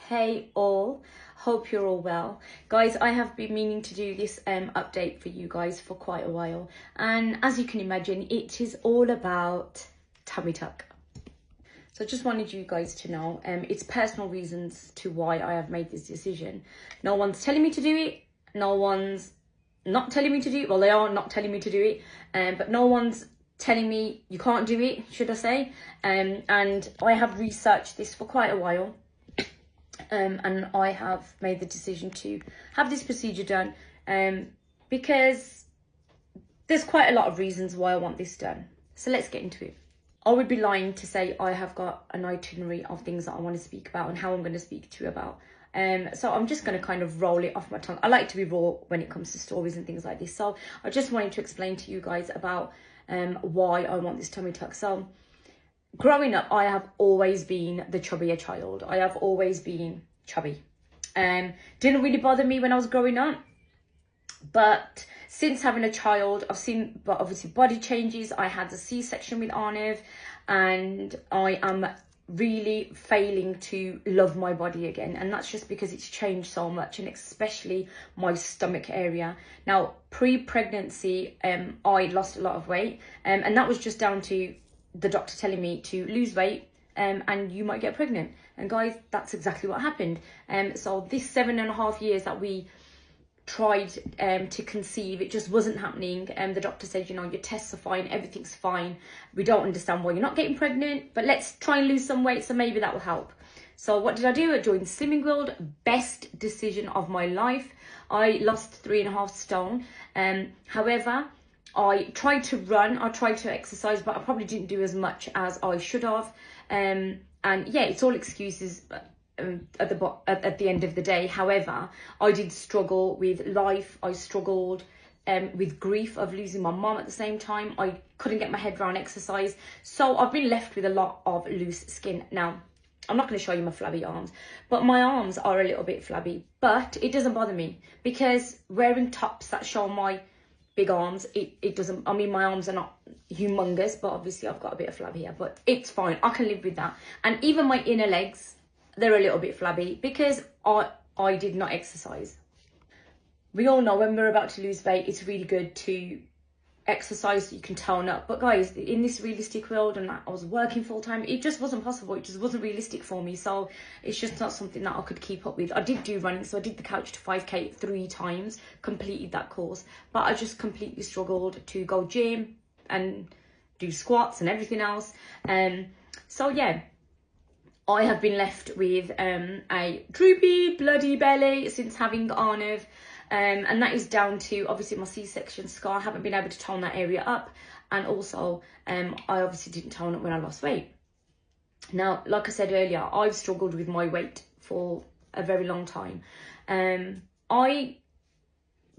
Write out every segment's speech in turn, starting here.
Hey all, hope you're all well. Guys, I have been meaning to do this update for you guys for quite a while, and as you can imagine, it is all about tummy tuck. So I just wanted you guys to know it's personal reasons to why I have made this decision. No one's telling me to do it, no one's not telling me to do it. Well, they are not telling me to do it, but no one's telling me you can't do it, should I say. And I have researched this for quite a while. And I have made the decision to have this procedure done because there's quite a lot of reasons why I want this done. So let's get into it. I would be lying to say I have got an itinerary of things that I want to speak about and how I'm going to speak to you about. So I'm just going to kind of roll it off my tongue. I like to be raw when it comes to stories and things like this. So I just wanted to explain to you guys about why I want this tummy tuck. So growing up, I have always been the chubbier child. I have always been chubby. Didn't really bother me when I was growing up. But since having a child, I've seen obviously body changes. I had a C-section with Arnav, and I am really failing to love my body again. And that's just because it's changed so much, and especially my stomach area. Now, pre-pregnancy, I lost a lot of weight, and that was just down to the doctor telling me to lose weight and you might get pregnant. And guys, that's exactly what happened. So this 7.5 years that we tried to conceive, it just wasn't happening. The doctor said, you know, your tests are fine, everything's fine, we don't understand why you're not getting pregnant, but let's try and lose some weight, so maybe that will help. So what did I do? I joined Slimming World. Best decision of my life. I lost 3.5 stone. However, I tried to run, I tried to exercise, but I probably didn't do as much as I should have. And yeah, it's all excuses at the end of the day. However, I did struggle with life. I struggled with grief of losing my mom at the same time. I couldn't get my head around exercise. So I've been left with a lot of loose skin. Now, I'm not going to show you my flabby arms, but my arms are a little bit flabby. But it doesn't bother me because wearing tops that show my big arms, it doesn't, I mean, my arms are not humongous, but obviously I've got a bit of flab here, but it's fine. I can live with that. And even my inner legs, they're a little bit flabby because I did not exercise. We all know when we're about to lose weight, it's really good to exercise so you can tone up. But guys, in this realistic world, and I was working full time, it just wasn't possible. It just wasn't realistic for me. So it's just not something that I could keep up with. I did do running, so I did the couch to 5k 3 times, completed that course, but I just completely struggled to go gym and do squats and everything else. So yeah, I have been left with a droopy bloody belly since having Arnav. And that is down to obviously my C-section scar. I haven't been able to tone that area up, and also I obviously didn't tone it when I lost weight. Now, like I said earlier, I've struggled with my weight for a very long time. When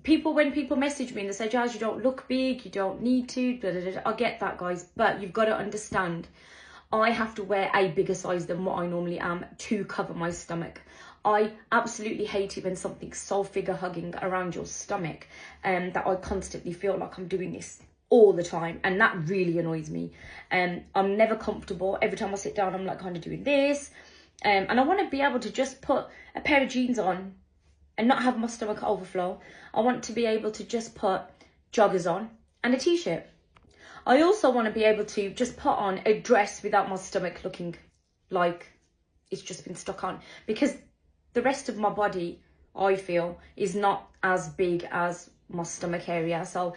people message me and they say, Jazz, you don't look big, you don't need to, blah, blah, blah. I get that, guys, but you've got to understand, I have to wear a bigger size than what I normally am to cover my stomach. I absolutely hate it when something's so figure hugging around your stomach, that I constantly feel like I'm doing this all the time, and that really annoys me. I'm never comfortable. Every time I sit down, I'm like kind of doing this, and I want to be able to just put a pair of jeans on and not have my stomach overflow. I want to be able to just put joggers on and a t-shirt. I also want to be able to just put on a dress without my stomach looking like it's just been stuck on, because the rest of my body, I feel, is not as big as my stomach area. So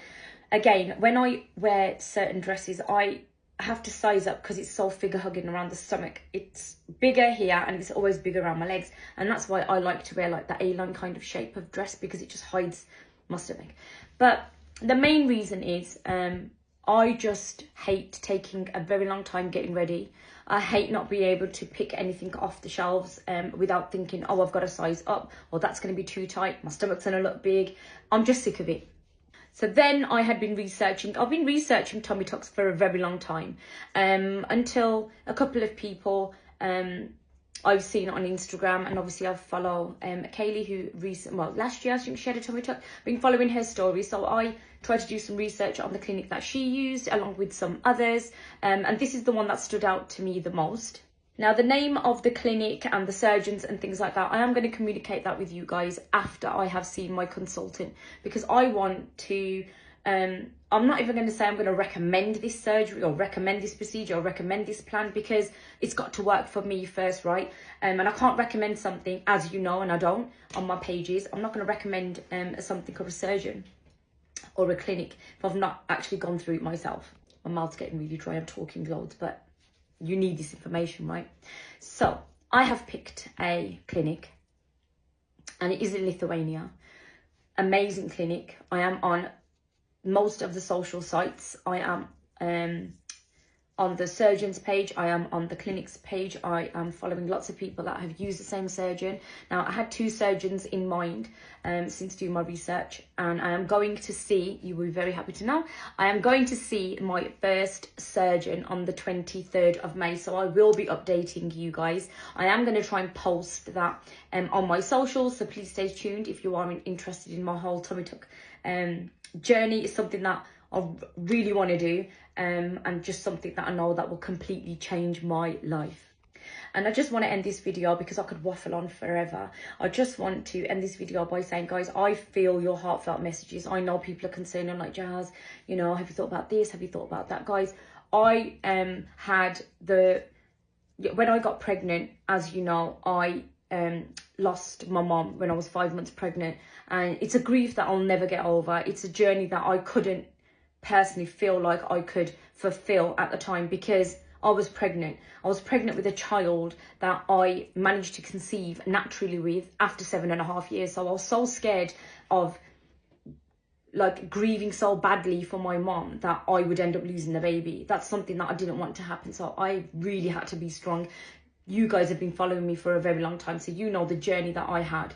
again, when I wear certain dresses, I have to size up because it's so figure hugging around the stomach. It's bigger here and it's always bigger around my legs, and that's why I like to wear like the A-line kind of shape of dress, because it just hides my stomach. But the main reason is I just hate taking a very long time getting ready. I hate not being able to pick anything off the shelves without thinking, oh, I've got to size up, or that's going to be too tight, my stomach's going to look big. I'm just sick of it. So then I had been researching. I've been researching tummy tucks for a very long time, until a couple of people I've seen it on Instagram, and obviously I follow Kaylee, who last year I think she had a tummy tuck. Been following her story, so I tried to do some research on the clinic that she used along with some others, and this is the one that stood out to me the most. Now, the name of the clinic and the surgeons and things like that, I am going to communicate that with you guys after I have seen my consultant, because I want to, I'm not even going to say I'm going to recommend this surgery or recommend this procedure or recommend this plan, because it's got to work for me first, right? And I can't recommend something, as you know, and I don't, on my pages. I'm not going to recommend something or a surgeon or a clinic if I've not actually gone through it myself. My mouth's getting really dry, I'm talking loads, but you need this information, right? So I have picked a clinic, and it is in Lithuania. Amazing clinic. I am on most of the social sites. I am on the surgeon's page, I am on the clinic's page. I am following lots of people that have used the same surgeon. Now, I had 2 surgeons in mind since doing my research, and I am going to see, you will be very happy to know, I am going to see my first surgeon on the 23rd of May. So I will be updating you guys. I am going to try and post that on my socials, so please stay tuned if you are interested in my whole tummy tuck journey. It's something that I really want to do, and just something that I know that will completely change my life. And I just want to end this video, because I could waffle on forever. I just want to end this video by saying, guys, I feel your heartfelt messages. I know people are concerned. I'm like, Jazz, you know, have you thought about this? Have you thought about that? Guys, I when I got pregnant, as you know, I lost my mom when I was 5 months pregnant, and it's a grief that I'll never get over. It's a journey that I couldn't personally feel like I could fulfill at the time, because I was pregnant. I was pregnant with a child that I managed to conceive naturally with after 7.5 years. So I was so scared of like grieving so badly for my mom that I would end up losing the baby. That's something that I didn't want to happen. So I really had to be strong. You guys have been following me for a very long time, so you know the journey that I had.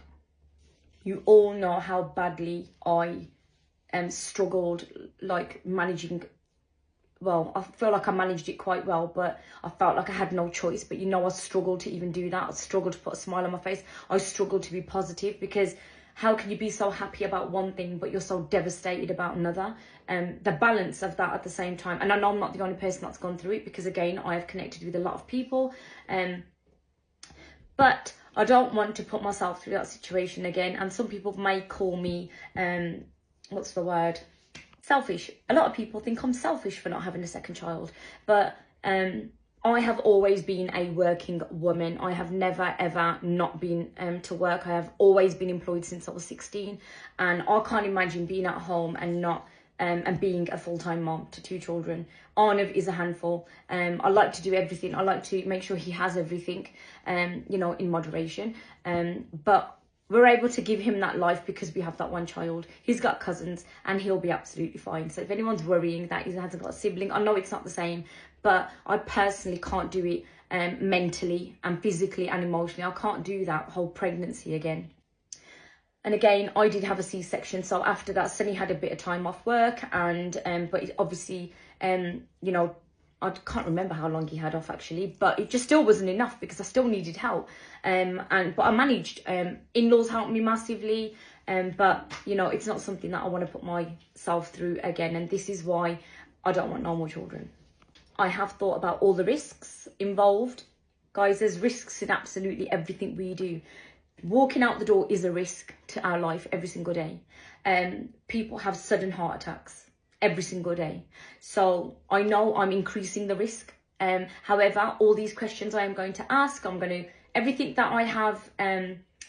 You all know how badly I struggled, like managing. Well, I feel like I managed it quite well, but I felt like I had no choice. But you know, I struggled to even do that. I struggled to put a smile on my face. I struggled to be positive, because how can you be so happy about one thing but you're so devastated about another? The balance of that at the same time. And I know I'm not the only person that's gone through it, because again, I have connected with a lot of people, but I don't want to put myself through that situation again. And some people may call me what's the word, selfish. A lot of people think I'm selfish for not having a second child, but I have always been a working woman. I have never ever not been to work. I have always been employed since I was 16, and I can't imagine being at home and not and being a full-time mom to 2 children. Arnav is a handful. I like to do everything. I like to make sure he has everything, you know, in moderation. But we're able to give him that life because we have that one child. He's got cousins and he'll be absolutely fine. So if anyone's worrying that he hasn't got a sibling, I know it's not the same, but I personally can't do it mentally and physically and emotionally. I can't do that whole pregnancy again. And again, I did have a C-section. So after that, Sunny had a bit of time off work, and but it obviously, you know, I can't remember how long he had off actually, but it just still wasn't enough because I still needed help. But I managed. In-laws helped me massively, but you know, it's not something that I want to put myself through again. And this is why I don't want no more children. I have thought about all the risks involved. Guys, there's risks in absolutely everything we do. Walking out the door is a risk to our life every single day. People have sudden heart attacks every single day. So I know I'm increasing the risk. However, all these questions I am going to ask, everything that I have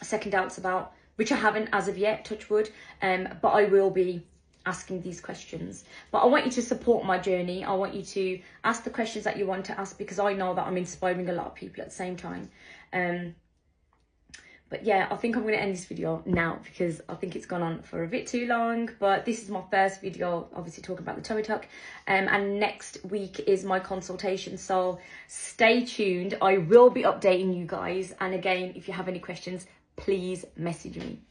second doubts about, which I haven't as of yet, touch wood, but I will be asking these questions. But I want you to support my journey. I want you to ask the questions that you want to ask, because I know that I'm inspiring a lot of people at the same time. But yeah, I think I'm going to end this video now because I think it's gone on for a bit too long. But this is my first video, obviously talking about the tummy tuck. And next week is my consultation. So stay tuned. I will be updating you guys. And again, if you have any questions, please message me.